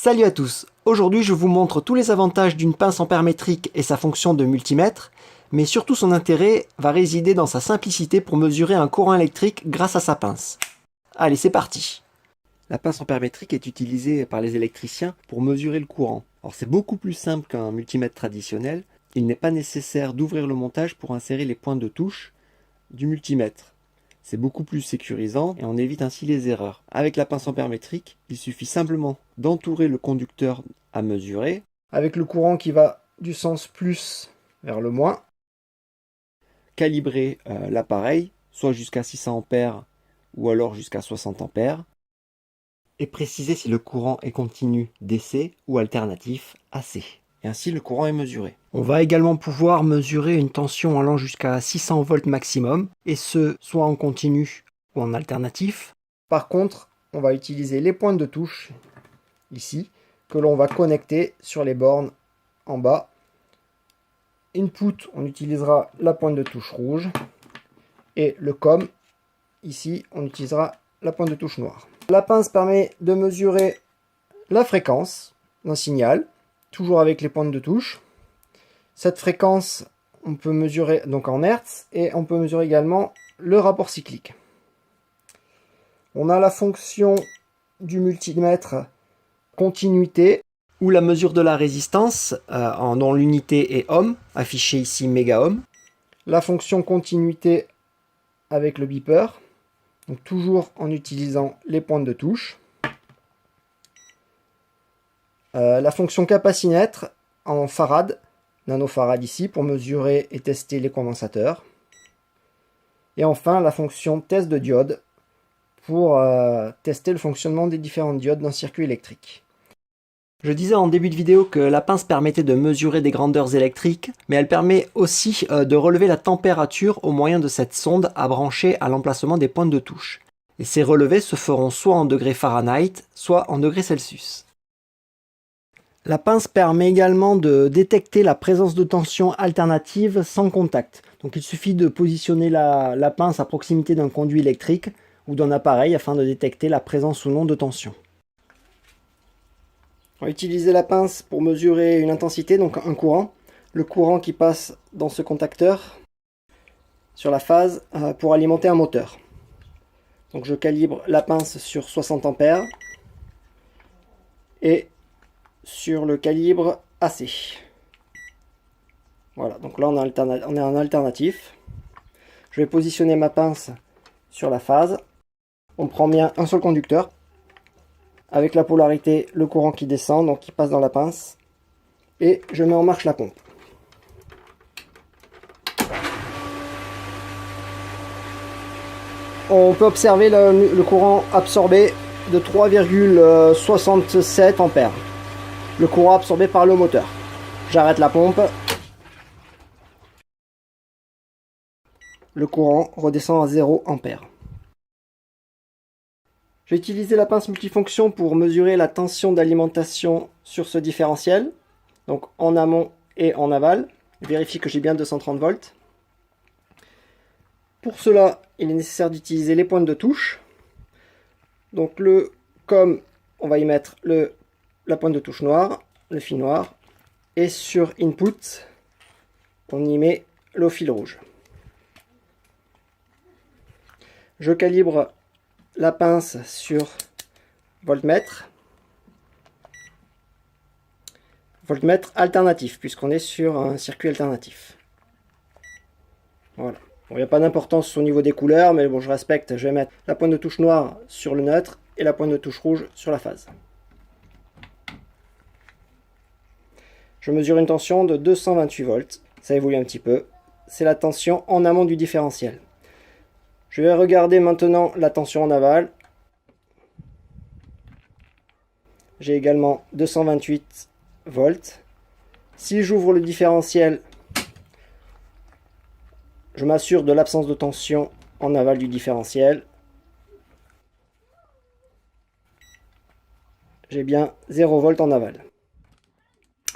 Salut à tous, aujourd'hui je vous montre tous les avantages d'une pince ampère métrique et sa fonction de multimètre, mais surtout son intérêt va résider dans sa simplicité pour mesurer un courant électrique grâce à sa pince. Allez, c'est parti. La pince ampère métrique est utilisée par les électriciens pour mesurer le courant. Alors c'est beaucoup plus simple qu'un multimètre traditionnel, il n'est pas nécessaire d'ouvrir le montage pour insérer les points de touche du multimètre. C'est beaucoup plus sécurisant et on évite ainsi les erreurs. Avec la pince ampère métrique, il suffit simplement d'entourer le conducteur à mesurer, avec le courant qui va du sens plus vers le moins, calibrer l'appareil, soit jusqu'à 600 ampères ou alors jusqu'à 60 ampères, et préciser si le courant est continu DC ou alternatif AC. Et ainsi le courant est mesuré. On va également pouvoir mesurer une tension allant jusqu'à 600 volts maximum, et ce soit en continu ou en alternatif. Par contre, on va utiliser les pointes de touche, ici, que l'on va connecter sur les bornes en bas. Input, on utilisera la pointe de touche rouge, et le COM, ici, on utilisera la pointe de touche noire. La pince permet de mesurer la fréquence d'un signal, toujours avec les pointes de touche. Cette fréquence, on peut mesurer donc en Hertz et on peut mesurer également le rapport cyclique. On a la fonction du multimètre continuité ou la mesure de la résistance dont l'unité est ohm, affichée ici méga-ohm. La fonction continuité avec le beeper, donc toujours en utilisant les pointes de touche. La fonction capacimétre en farad, nanofarad ici, pour mesurer et tester les condensateurs. Et enfin, la fonction test de diode, pour tester le fonctionnement des différentes diodes d'un circuit électrique. Je disais en début de vidéo que la pince permettait de mesurer des grandeurs électriques, mais elle permet aussi de relever la température au moyen de cette sonde à brancher à l'emplacement des pointes de touche. Et ces relevés se feront soit en degrés Fahrenheit, soit en degrés Celsius. La pince permet également de détecter la présence de tension alternative sans contact. Donc il suffit de positionner la pince à proximité d'un conduit électrique ou d'un appareil afin de détecter la présence ou non de tension. On va utiliser la pince pour mesurer une intensité, donc un courant. Le courant qui passe dans ce contacteur sur la phase pour alimenter un moteur. Donc je calibre la pince sur 60 ampères et sur le calibre AC. Voilà, donc là on est en alternatif. Je vais positionner ma pince sur la phase. On prend bien un seul conducteur, avec la polarité, le courant qui descend, donc qui passe dans la pince. Et je mets en marche la pompe. On peut observer le courant absorbé de 3,67 ampères. Le courant absorbé par le moteur. J'arrête la pompe. Le courant redescend à 0 ampères. J'ai utilisé la pince multifonction pour mesurer la tension d'alimentation sur ce différentiel. Donc en amont et en aval. Je vérifie que j'ai bien 230 volts. Pour cela, il est nécessaire d'utiliser les pointes de touche. Donc le COM, on va y mettre la pointe de touche noire, le fil noir. Et sur Input, on y met le fil rouge. Je calibre la pince sur voltmètre. Voltmètre alternatif, puisqu'on est sur un circuit alternatif. Voilà. Bon, il n'y a pas d'importance au niveau des couleurs, mais bon, je respecte. Je vais mettre la pointe de touche noire sur le neutre et la pointe de touche rouge sur la phase. Je mesure une tension de 228 volts. Ça évolue un petit peu. C'est la tension en amont du différentiel. Je vais regarder maintenant la tension en aval. J'ai également 228 volts. Si j'ouvre le différentiel, je m'assure de l'absence de tension en aval du différentiel. J'ai bien 0 volt en aval.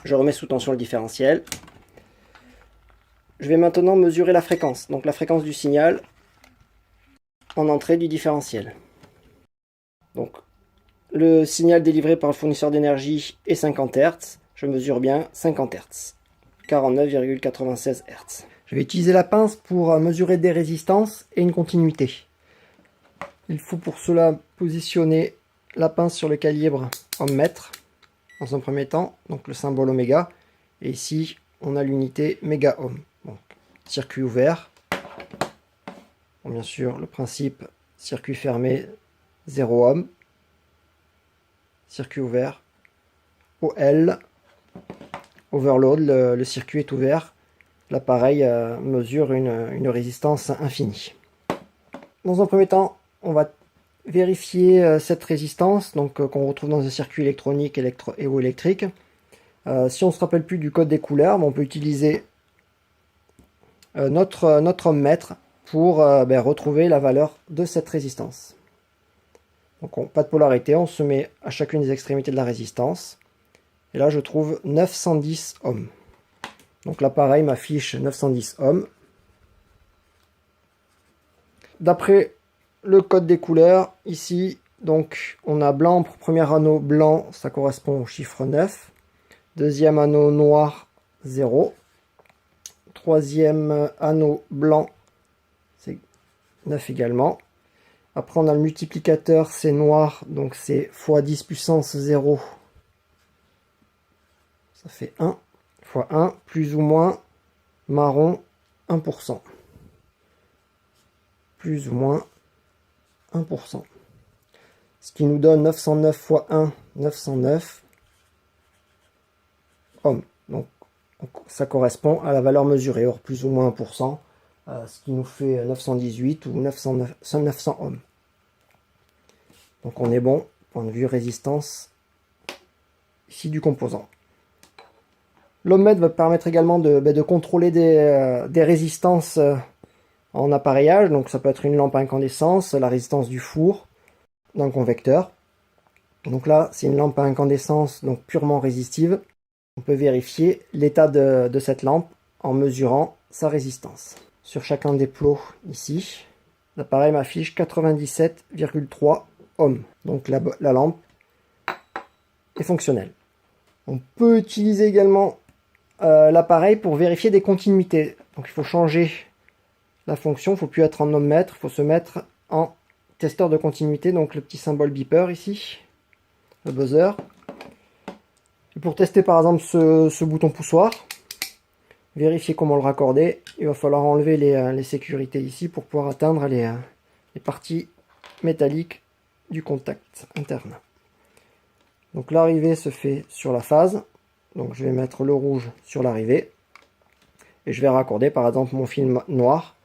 Je remets sous tension le différentiel. Je vais maintenant mesurer la fréquence, donc la fréquence du signal en entrée du différentiel. Donc Le signal délivré par le fournisseur d'énergie est 50 Hz. Je mesure bien 50 Hz. 49,96 Hz. Je vais utiliser la pince pour mesurer des résistances et une continuité. Il faut pour cela positionner la pince sur le calibre ohm-mètre dans un premier temps, donc le symbole oméga. Et ici, on a l'unité méga-ohm. Donc, circuit ouvert. Bon, bien sûr, le principe circuit fermé, 0 ohm. Circuit ouvert. OL. Overload, le circuit est ouvert. L'appareil mesure une résistance infinie. Dans un premier temps, on va vérifier cette résistance qu'on retrouve dans un circuit électronique ou électrique. Si on ne se rappelle plus du code des couleurs, on peut utiliser notre ohm-mètre pour retrouver la valeur de cette résistance. Donc pas de polarité, on se met à chacune des extrémités de la résistance. Et là je trouve 910 ohms. Donc l'appareil m'affiche 910 ohms. D'après le code des couleurs, ici, donc on a blanc pour premier anneau blanc, ça correspond au chiffre 9. Deuxième anneau noir, 0. Troisième anneau blanc, c'est 9 également. Après on a le multiplicateur, c'est noir, donc c'est x 10 puissance 0. Ça fait 1 fois 1, plus ou moins marron, 1%. Plus ou moins 1%. Ce qui nous donne 909 fois 1, 909 ohms. Donc ça correspond à la valeur mesurée, or plus ou moins 1%, ce qui nous fait 918 ou 900 ohms. Donc on est bon, point de vue résistance ici du composant. L'ohmmètre va permettre également de contrôler des résistances en appareillage. Donc ça peut être une lampe à incandescence, la résistance du four, d'un convecteur. Donc là, c'est une lampe à incandescence donc purement résistive. On peut vérifier l'état de cette lampe en mesurant sa résistance. Sur chacun des plots ici, l'appareil m'affiche 97,3 ohms. Donc la lampe est fonctionnelle. On peut utiliser également l'appareil pour vérifier des continuités. Donc il faut changer la fonction, il ne faut plus être en ohmmètre, il faut se mettre en testeur de continuité, donc le petit symbole beeper ici, le buzzer. Et pour tester par exemple ce bouton poussoir, vérifier comment le raccorder, il va falloir enlever les sécurités ici pour pouvoir atteindre les parties métalliques du contact interne. Donc l'arrivée se fait sur la phase, donc je vais mettre le rouge sur l'arrivée, et je vais raccorder par exemple mon fil noir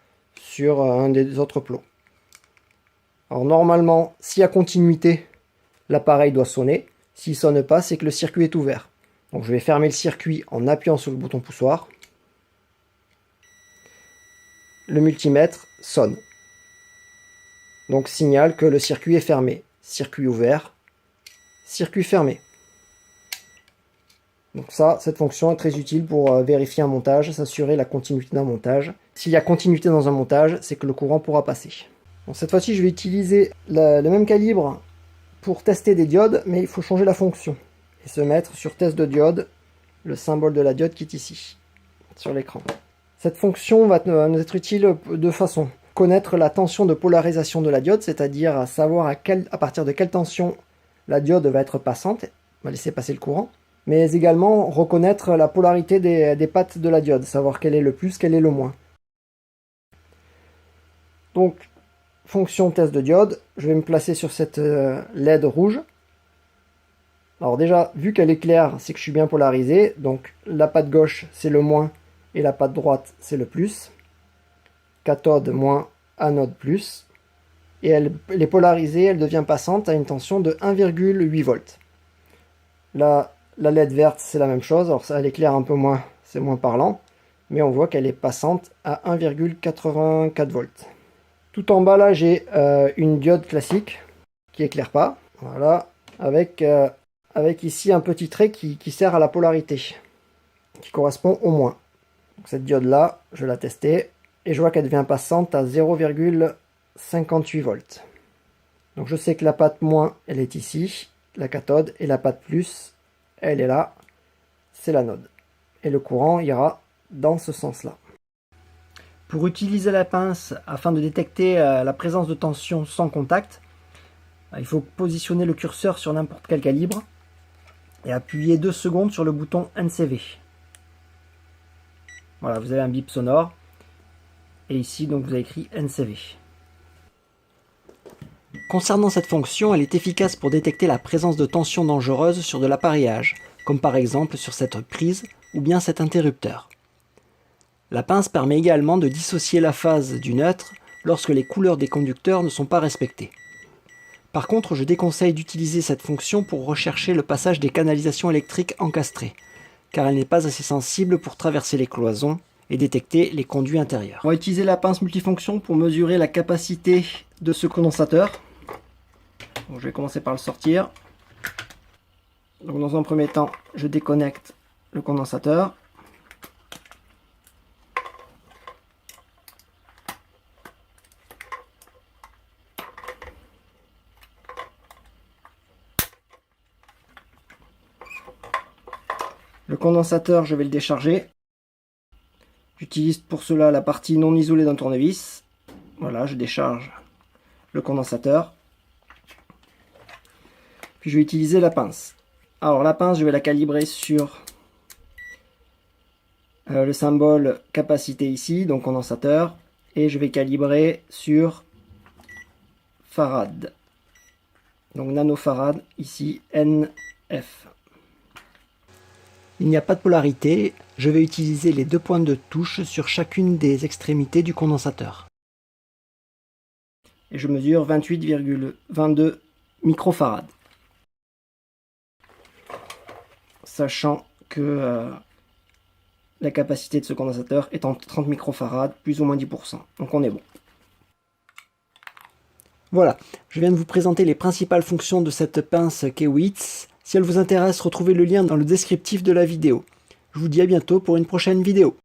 sur un des autres plots. Alors normalement, s'il y a continuité, l'appareil doit sonner. S'il ne sonne pas, c'est que le circuit est ouvert. Donc je vais fermer le circuit en appuyant sur le bouton poussoir. Le multimètre sonne. Donc signale que le circuit est fermé. Circuit ouvert, circuit fermé. Donc ça, cette fonction est très utile pour vérifier un montage, s'assurer la continuité d'un montage. S'il y a continuité dans un montage, c'est que le courant pourra passer. Bon, cette fois-ci, je vais utiliser le même calibre pour tester des diodes, mais il faut changer la fonction. Et se mettre sur test de diode, le symbole de la diode qui est ici, sur l'écran. Cette fonction va nous être utile de deux façons. Connaître la tension de polarisation de la diode, c'est-à-dire savoir à partir de quelle tension la diode va être passante, va laisser passer le courant, mais également reconnaître la polarité des pattes de la diode, savoir quel est le plus, quel est le moins. Donc, fonction test de diode, je vais me placer sur cette LED rouge. Alors déjà, vu qu'elle est claire, c'est que je suis bien polarisé, donc la patte gauche c'est le moins et la patte droite c'est le plus. Cathode moins, anode plus. Et elle est polarisée, elle devient passante à une tension de 1,8 volts. La LED verte c'est la même chose, alors ça elle éclaire un peu moins, c'est moins parlant, mais on voit qu'elle est passante à 1,84 volts. Tout en bas là j'ai une diode classique qui éclaire pas, voilà, avec ici un petit trait qui sert à la polarité, qui correspond au moins. Donc cette diode là, je l'ai testée, et je vois qu'elle devient passante à 0,58 volts. Donc je sais que la patte moins, elle est ici, la cathode, et la patte plus, elle est là, c'est l'anode. Et le courant ira dans ce sens-là. Pour utiliser la pince afin de détecter la présence de tension sans contact, il faut positionner le curseur sur n'importe quel calibre et appuyer 2 secondes sur le bouton NCV. Voilà, vous avez un bip sonore. Et ici, donc, vous avez écrit NCV. Concernant cette fonction, elle est efficace pour détecter la présence de tension dangereuse sur de l'appareillage, comme par exemple sur cette prise ou bien cet interrupteur. La pince permet également de dissocier la phase du neutre lorsque les couleurs des conducteurs ne sont pas respectées. Par contre, je déconseille d'utiliser cette fonction pour rechercher le passage des canalisations électriques encastrées, car elle n'est pas assez sensible pour traverser les cloisons et détecter les conduits intérieurs. On va utiliser la pince multifonction pour mesurer la capacité de ce condensateur. Donc, je vais commencer par le sortir. Donc, dans un premier temps, je déconnecte le condensateur. Le condensateur, je vais le décharger. J'utilise pour cela la partie non isolée d'un tournevis. Voilà, je décharge le condensateur. Puis je vais utiliser la pince. Alors la pince, je vais la calibrer sur le symbole capacité ici, donc condensateur. Et je vais calibrer sur farad. Donc nanofarad ici, NF. Il n'y a pas de polarité, je vais utiliser les 2 points de touche sur chacune des extrémités du condensateur. Et je mesure 28,22 microfarads. Sachant que la capacité de ce condensateur est entre 30 microfarads, plus ou moins 10%. Donc on est bon. Voilà, je viens de vous présenter les principales fonctions de cette pince Kewitz. Si elle vous intéresse, retrouvez le lien dans le descriptif de la vidéo. Je vous dis à bientôt pour une prochaine vidéo.